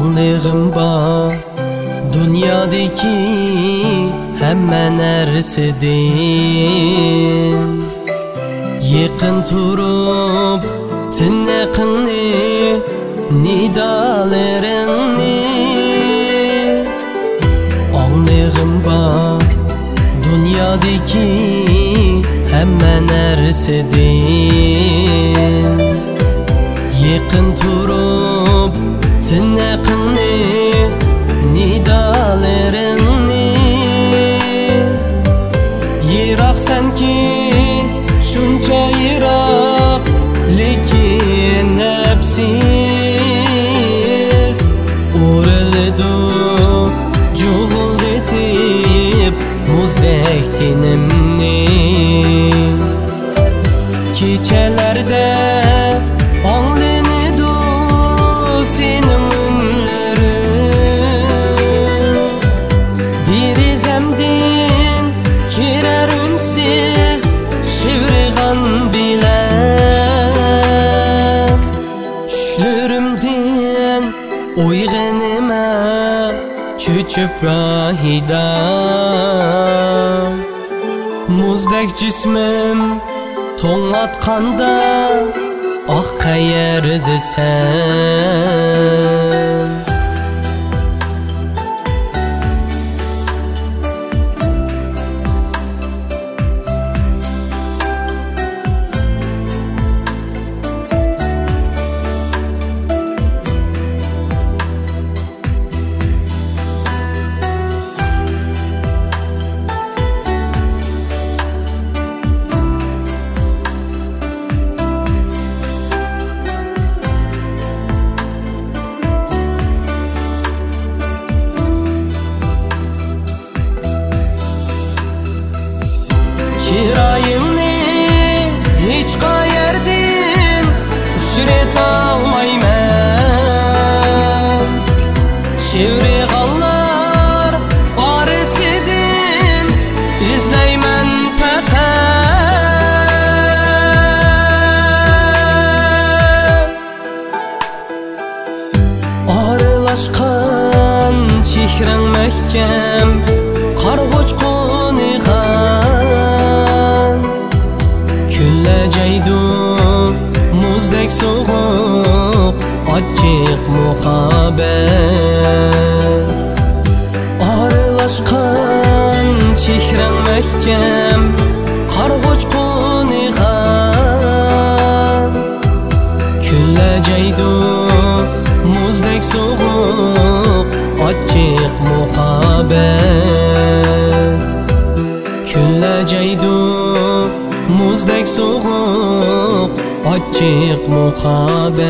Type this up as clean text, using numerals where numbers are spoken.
Anlığım ba dünyadaki hemen ersedin. Yakın turup tınakını nidalarını. Anlığım ba dünyadaki hemen ersedin. Yakın turup tınakını nidalarını. Yirak sanki şunca yirak, lekin hepsiz uğruldu cuğul etip muzdek tenimni. Keçelerde anlanıdı senin ünlerin. Dirizemdin kirer ünsüz şivrigan bilen. Düşlerimden uyganıma çöçüp gahida. Muzdek cismim toңlatқанда ақ қайердісің. Çirayımni hiç qayerdin usret almayman. Şevriğallar arasıdin izleymen peqat. Arılaşkan çehreň mehkem qarğuç qoniğan. Külləcəydu muzdek soğuk açıq muhabbet. Arılaşkan çehreň mehkem qarğuç qoniğan. Külləcəydu muzdek soğuk açıq muhabbet. Külləcəydu muzdek soğuk açıq muhabbet.